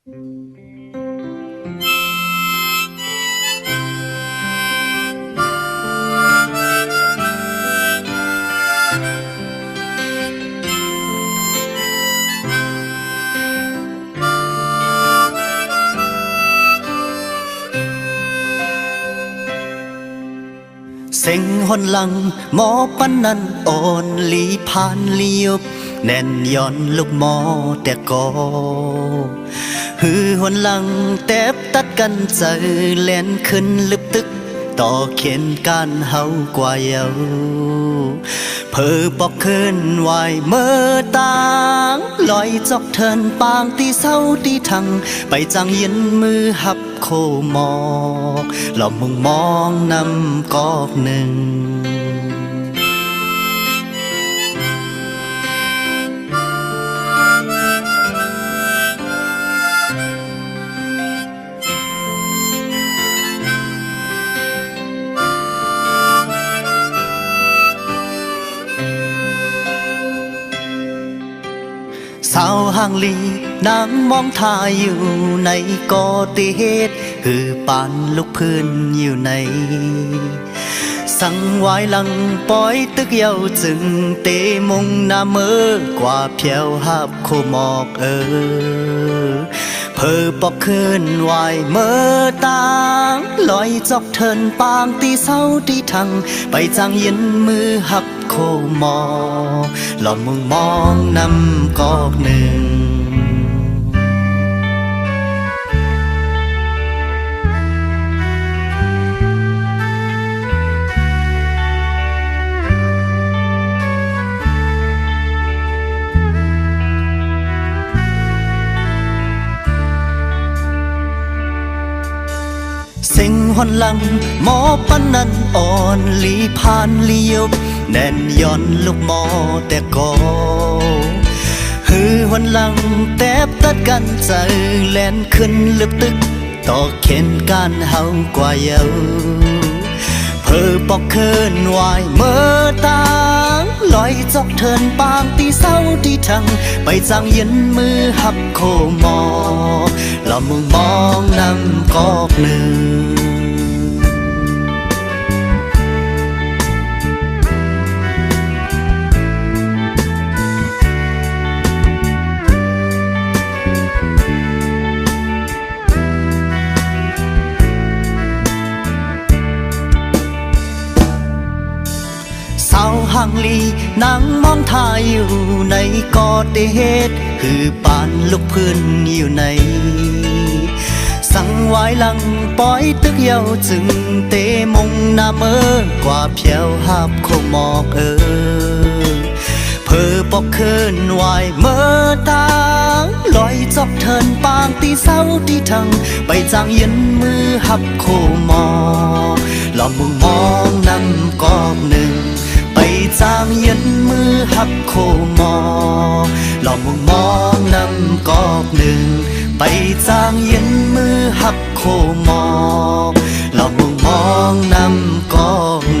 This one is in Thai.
เซ็งหนหลังหมอปันนั้นอ่อนลีพานลียบแน่นย้อนลูกหมอแต่ก็หือหนหลังแตบตัดกันใจแล่นขึ้นลึบตึกต่อเขียนการเฮากว่าเยาเพอปอกขึ้นไหวเมื่อตางลอยจอกเทินปางตีเศร้าตีทังไปจังยินมือหับโคหมอกหลอมมึงมองนำกอกหนึ่งสาวห่างลีนางมองท่าอยู่ในกอติเหตุหือปานลูกพื้นอยู่ในสังวายหลังปล่อยตึกเยาจึงเตมงหน้าเมื่อกว่าเพียวหับโคหมอกเพอปอกขึ้นไหวเมื่อตางลอยจอกเทินปางตีเศร้าตีทังไปจังเย็นมือหับโคหมอหลอมมึงมองนำกอกหนึ่งเซ็งหนหลังหมอปันนั้นอ่อนลีพานลียบแน่นย้อนลูกหมอแต่ก็หือหนหลังแตบตัดกันใจแล่นขึ้นลึกตึกต่อเข็นการเฮากว่าเยาเพอปอกเคินไหวเมื่อตางลอยจอกเทินปางตีเศร้าตีทังไปจังเย็นมือหับโคหมอหลอมมึงมองนำกอกหนึ่งสาวห่างลีนางมองท่าอยู่ในกอเตเหตุคือปานลูกพื้นอยู่ในสังวายหลังปล่อยตึกเยาจึงเตมงหน้าเมื่อกว่าเพียวหับโคหมอกเพอปอกขึ้นไหวเมื่อตางลอยจอกเทินปางตีเศร้าตีทังไปจางเย็นมือหับโคหมอกหลอมมึงมองนำกอกหนึ่งไปจางเย็นมือหับโคหมอหลอมมึงมองนำกอกหนึ่งไปจางเย็นมือหับโคหมอหลอมมึงมองนำกอกหนึ่ง